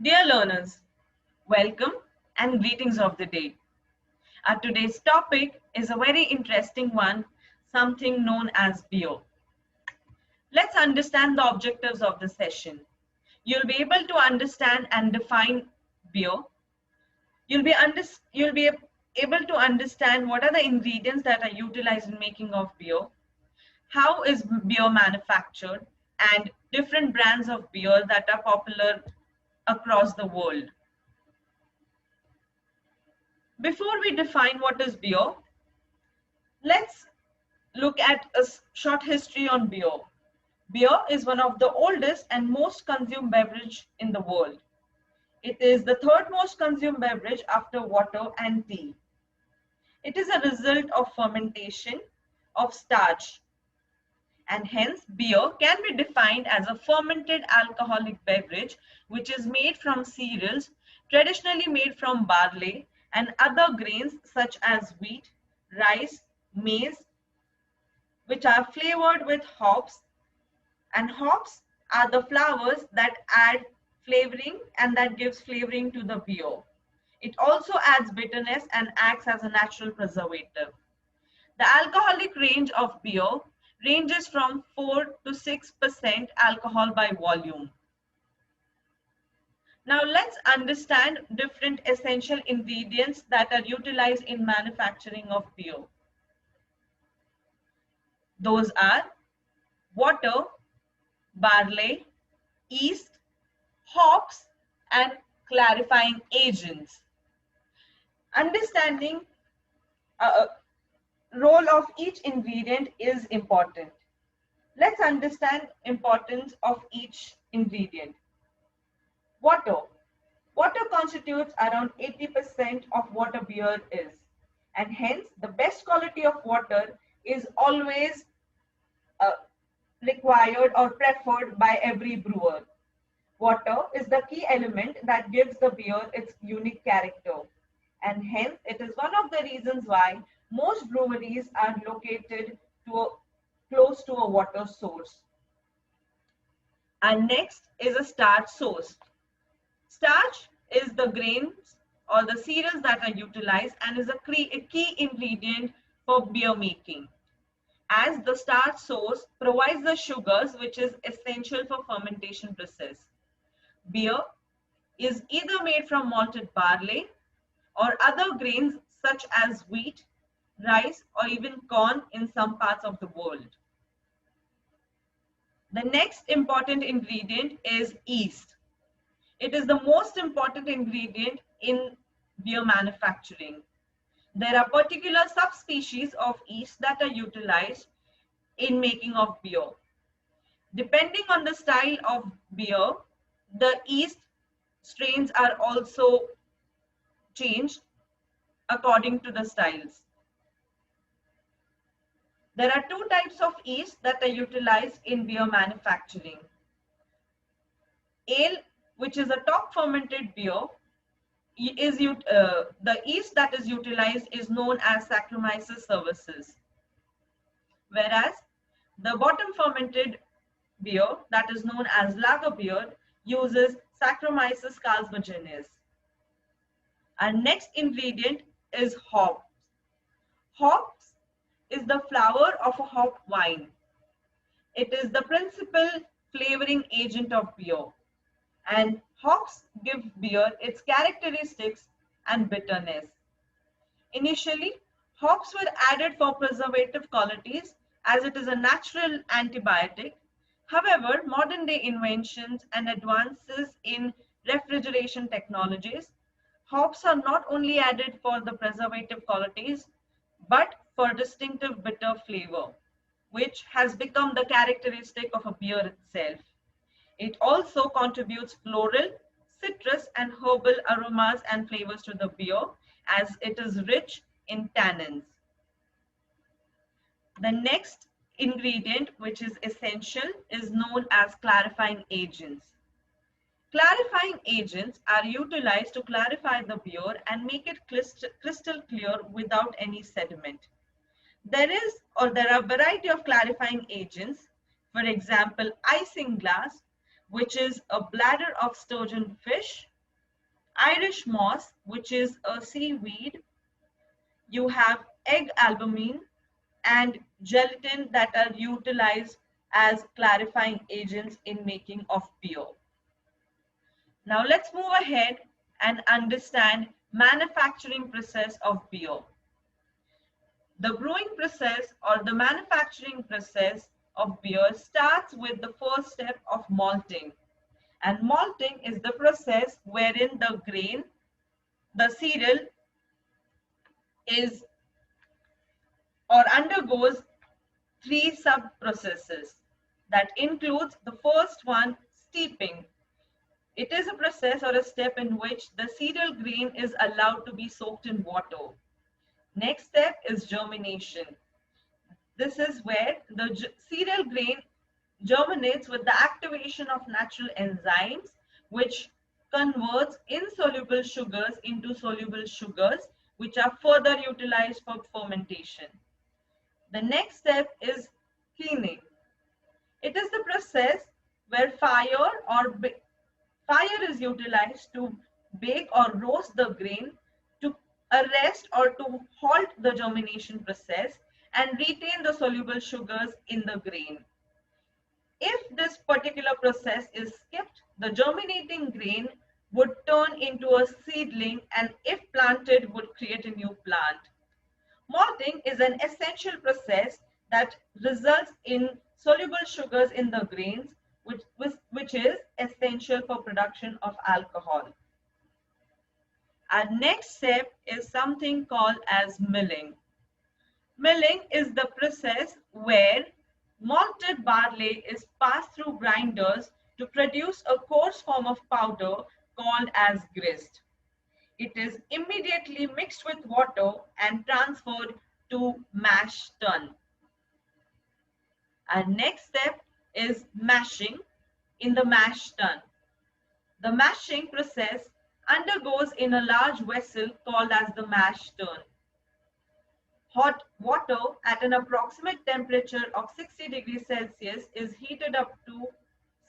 Dear learners, welcome and greetings of the day. Our today's topic is a very interesting one, something known as beer. Let's understand the objectives of the session. You'll be able to understand and define beer. You'll be able to understand what are the ingredients that are utilized in making of beer, how is beer manufactured, and different brands of beer that are popular across the world. Before we define what is beer, let's look at a short history on beer. Beer is one of the oldest and most consumed beverage in the world. It is the third most consumed beverage after water and tea. It is a result of fermentation of starch, and hence beer can be defined as a fermented alcoholic beverage which is made from cereals traditionally made from barley and other grains such as wheat, rice, maize, which are flavored with hops, and hops are the flowers that add flavoring and that gives flavoring to the beer. It also adds bitterness and acts as a natural preservative. The alcoholic range of beer ranges from 4 to 6% alcohol by volume. Now let's understand different essential ingredients that are utilized in manufacturing of beer. Those are water, barley, yeast, hops, and clarifying agents. Understanding role of each ingredient is important. Let's understand importance of each ingredient. Water. Water constitutes around 80% of what a beer is, and hence the best quality of water is always required or preferred by every brewer. Water is the key element that gives the beer its unique character, and hence it is one of the reasons why most breweries are located close to a water source. And next is a starch source. Starch is the grains or the cereals that are utilized and is a key ingredient for beer making, as the starch source provides the sugars which is essential for fermentation process. Beer is either made from malted barley or other grains such as wheat, rice, or even corn in some parts of the world. The next important ingredient is yeast. It is the most important ingredient in beer manufacturing. There are particular subspecies of yeast that are utilized in making of beer. Depending on the style of beer, the yeast strains are also changed according to the styles. There are two types of yeast that are utilized in beer manufacturing. Ale, which is a top fermented beer, the yeast that is utilized is known as Saccharomyces cerevisiae, whereas the bottom fermented beer that is known as lager beer uses Saccharomyces cerevisiae. Our next ingredient is hops. Hops is the flower of a hop wine. It is the principal flavoring agent of beer, and hops give beer its characteristics and bitterness. Initially, hops were added for preservative qualities as it is a natural antibiotic. However, modern day inventions and advances in refrigeration technologies, hops are not only added for the preservative qualities, but for distinctive bitter flavor, which has become the characteristic of a beer itself. It also contributes floral, citrus, and herbal aromas and flavors to the beer as it is rich in tannins. The next ingredient, which is essential, is known as clarifying agents. Clarifying agents are utilized to clarify the beer and make it crystal clear without any sediment. There are a variety of clarifying agents, for example, isinglass, which is a bladder of sturgeon fish, Irish moss, which is a seaweed. You have egg albumin and gelatin that are utilized as clarifying agents in making of beer. Now let's move ahead and understand manufacturing process of beer. The brewing process or the manufacturing process of beer starts with the first step of malting. And malting is the process wherein the grain, the cereal, is or undergoes three sub-processes. That includes the first one, steeping. It is a process or a step in which the cereal grain is allowed to be soaked in water. Next step is germination. This is where the cereal grain germinates with the activation of natural enzymes, which converts insoluble sugars into soluble sugars, which are further utilized for fermentation. The next step is cleaning. It is the process where fire is utilized to bake or roast the grain to arrest or to halt the germination process and retain the soluble sugars in the grain. If this particular process is skipped, the germinating grain would turn into a seedling and if planted would create a new plant. Malting is an essential process that results in soluble sugars in the grains, which is essential for production of alcohol. Our next step is something called as milling. Milling is the process where malted barley is passed through grinders to produce a coarse form of powder called as grist. It is immediately mixed with water and transferred to mash tun. Our next step is mashing in the mash tun. The mashing process undergoes in a large vessel called as the mash tun. Hot water at an approximate temperature of 60 degrees Celsius is heated up to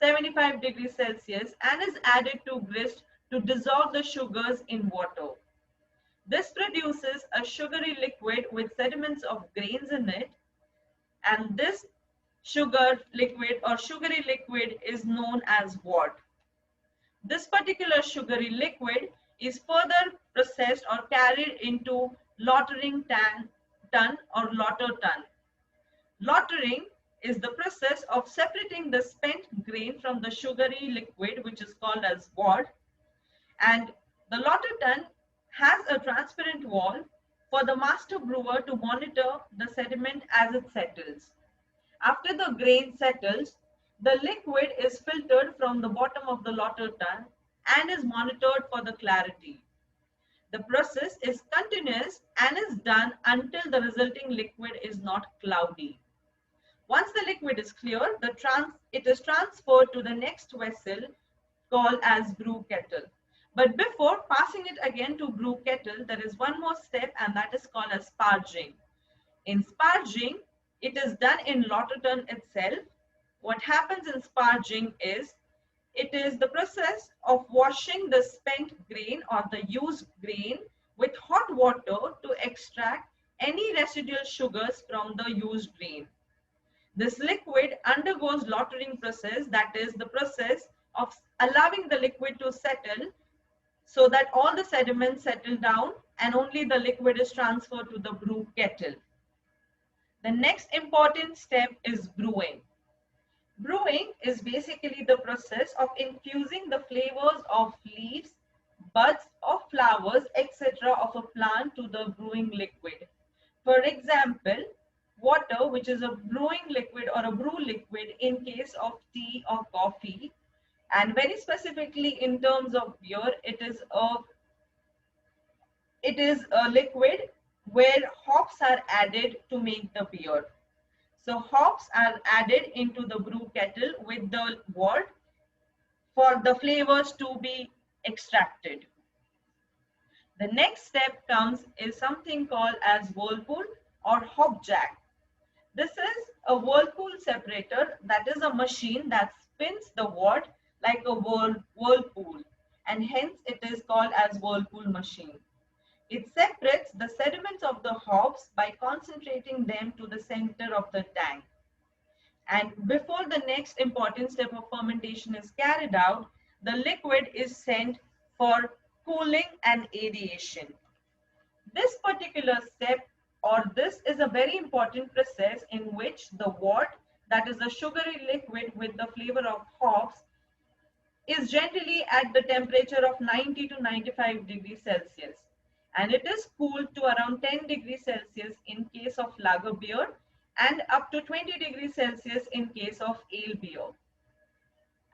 75 degrees Celsius and is added to grist to dissolve the sugars in water. This produces a sugary liquid with sediments of grains in it, and this sugar liquid or sugary liquid is known as wort. This particular sugary liquid is further processed or carried into lautering tun or lauter tun. Lautering is the process of separating the spent grain from the sugary liquid, which is called as wort, and the lauter tun has a transparent wall for the master brewer to monitor the sediment as it settles. After the grain settles, the liquid is filtered from the bottom of the lauter tun and is monitored for the clarity. The process is continuous and is done until the resulting liquid is not cloudy. Once the liquid is clear, it is transferred to the next vessel called as brew kettle. But before passing it again to brew kettle, there is one more step, and that is called as sparging. In sparging, it is done in lauter tun itself. What happens in sparging is, it is the process of washing the spent grain or the used grain with hot water to extract any residual sugars from the used grain. This liquid undergoes lautering process, that is the process of allowing the liquid to settle so that all the sediments settle down and only the liquid is transferred to the brew kettle. The next important step is brewing. Brewing is basically the process of infusing the flavors of leaves, buds of flowers, etc. of a plant to the brewing liquid. For example, water, which is a brewing liquid or a brew liquid in case of tea or coffee, and very specifically in terms of beer, it is a liquid where hops are added to make the beer. So hops are added into the brew kettle with the wort for the flavors to be extracted. The next step is something called as Whirlpool or hop jack. This is a Whirlpool separator, that is a machine that spins the wort like a whirlpool, and hence it is called as whirlpool machine. It separates the sediments of the hops by concentrating them to the center of the tank. And before the next important step of fermentation is carried out, the liquid is sent for cooling and aeration. This particular step, or this is a very important process in which the wort, that is a sugary liquid with the flavor of hops, is generally at the temperature of 90 to 95 degrees Celsius, and it is cooled to around 10 degrees Celsius in case of lager beer and up to 20 degrees Celsius in case of ale beer.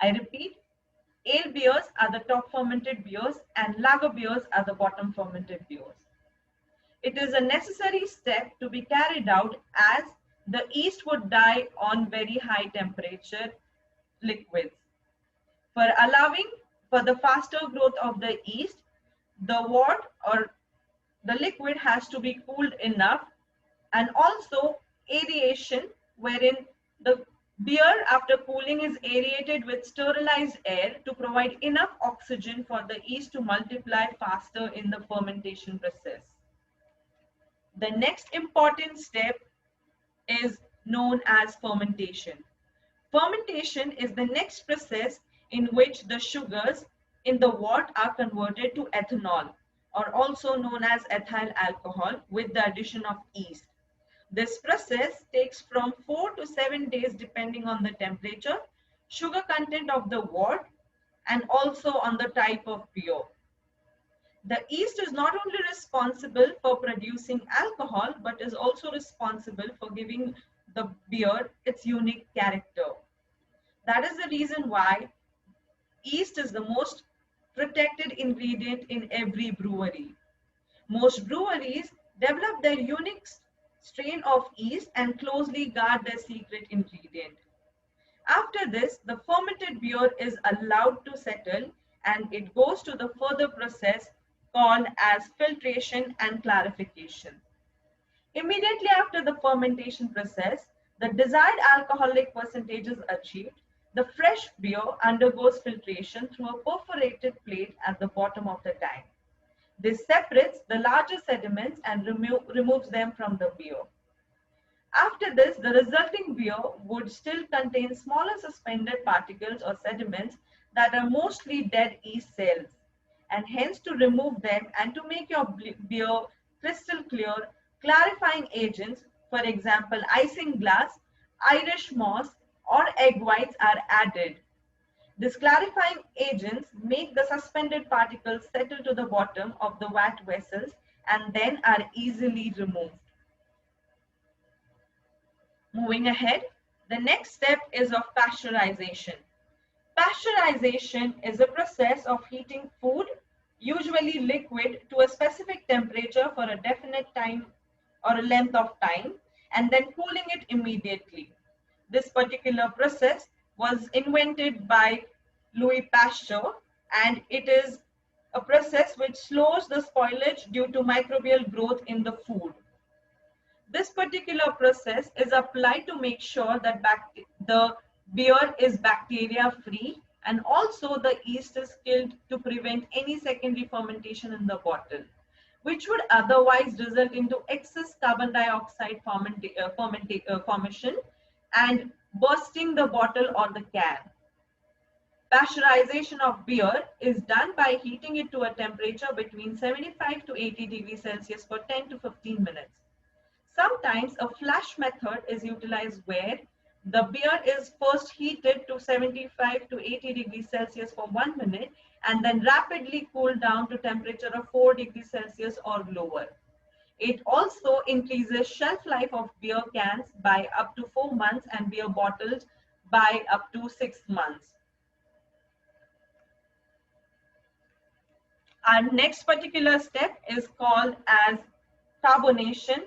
I repeat, ale beers are the top fermented beers and lager beers are the bottom fermented beers. It is a necessary step to be carried out as the yeast would die on very high temperature liquids. For allowing for the faster growth of the yeast, the wort or the liquid has to be cooled enough, and also aeration, wherein the beer after cooling is aerated with sterilized air to provide enough oxygen for the yeast to multiply faster in the fermentation process. The next important step is known as fermentation. Fermentation is the next process in which the sugars in the wort are converted to ethanol, or also known as ethyl alcohol, with the addition of yeast. This process takes from 4 to 7 days depending on the temperature, sugar content of the wort, and also on the type of beer. The yeast is not only responsible for producing alcohol, but is also responsible for giving the beer its unique character. That is the reason why yeast is the most protected ingredient in every brewery. Most breweries develop their unique strain of yeast and closely guard their secret ingredient. After this, the fermented beer is allowed to settle and it goes to the further process called as filtration and clarification. Immediately after the fermentation process, the desired alcoholic percentage is achieved. The fresh beer undergoes filtration through a perforated plate at the bottom of the tank. This separates the larger sediments and removes them from the beer. After this, the resulting beer would still contain smaller suspended particles or sediments that are mostly dead yeast cells, and hence to remove them and to make your beer crystal clear, clarifying agents, for example, isinglass, Irish moss, or egg whites are added. These clarifying agents make the suspended particles settle to the bottom of the vat vessels and then are easily removed. Moving ahead, the next step is of pasteurization. Pasteurization is a process of heating food, usually liquid, to a specific temperature for a definite time or a length of time, and then cooling it immediately. This particular process was invented by Louis Pasteur, and it is a process which slows the spoilage due to microbial growth in the food. This particular process is applied to make sure that the beer is bacteria free, and also the yeast is killed to prevent any secondary fermentation in the bottle, which would otherwise result into excess carbon dioxide formation and bursting the bottle or the can. Pasteurization of beer is done by heating it to a temperature between 75 to 80 degrees Celsius for 10 to 15 minutes. Sometimes a flash method is utilized where the beer is first heated to 75 to 80 degrees Celsius for 1 minute and then rapidly cooled down to temperature of 4 degrees Celsius or lower. It also increases shelf life of beer cans by up to 4 months and beer bottles by up to 6 months. Our next particular step is called as carbonation.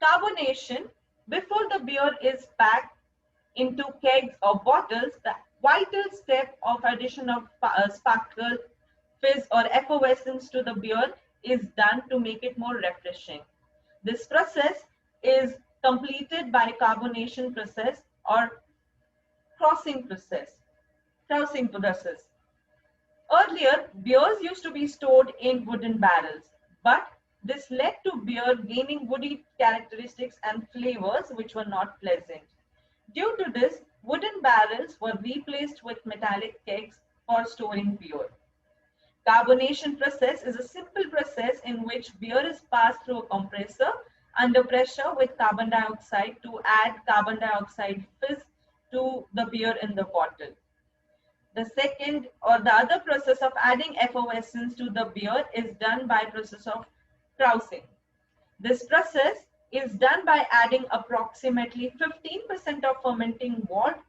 Carbonation, before the beer is packed into kegs or bottles, the vital step of addition of sparkle, fizz or effervescence to the beer is done to make it more refreshing. This process is completed by carbonation process or crossing process. Kraussing process. Earlier, beers used to be stored in wooden barrels, but this led to beer gaining woody characteristics and flavors which were not pleasant. Due to this, wooden barrels were replaced with metallic kegs for storing beer. Carbonation process is a simple process in which beer is passed through a compressor under pressure with carbon dioxide to add carbon dioxide fizz to the beer in the bottle. The second or the other process of adding effervescence to the beer is done by process of Kraussing. This process is done by adding approximately 15% of fermenting wort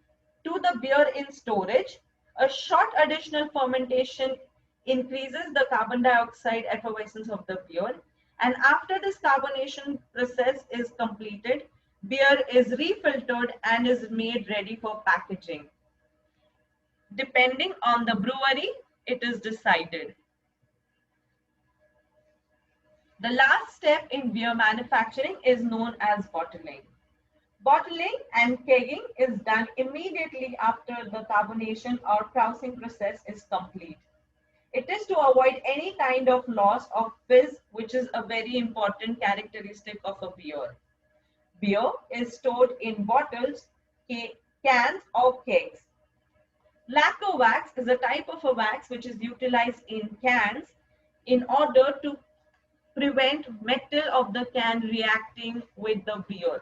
to the beer in storage. A short additional fermentation increases the carbon dioxide effervescence of the beer, and after this carbonation process is completed, beer is refiltered and is made ready for packaging. Depending on the brewery, it is decided. The last step in beer manufacturing is known as bottling. Bottling and kegging is done immediately after the carbonation or Kraussing process is complete. It is to avoid any kind of loss of fizz, which is a very important characteristic of a beer. Beer is stored in bottles, cans, or kegs. Lacquer wax is a type of a wax which is utilized in cans in order to prevent metal of the can reacting with the beer,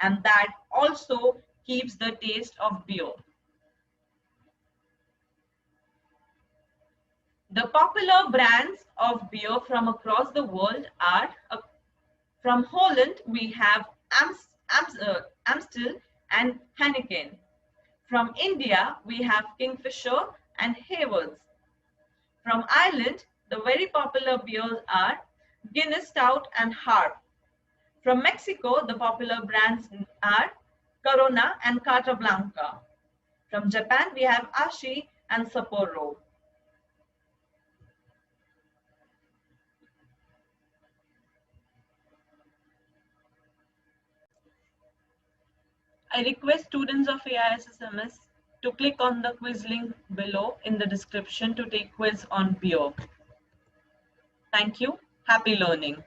and that also keeps the taste of beer. The popular brands of beer from across the world are from Holland we have Amstel and Heineken. From India, we have Kingfisher and Hayward's. From Ireland, the very popular beers are Guinness Stout and Harp. From Mexico, the popular brands are Corona and Carta Blanca. From Japan, we have Ashi and Sapporo. I request students of AISSMS to click on the quiz link below in the description to take quiz on beer. Thank you. Happy learning.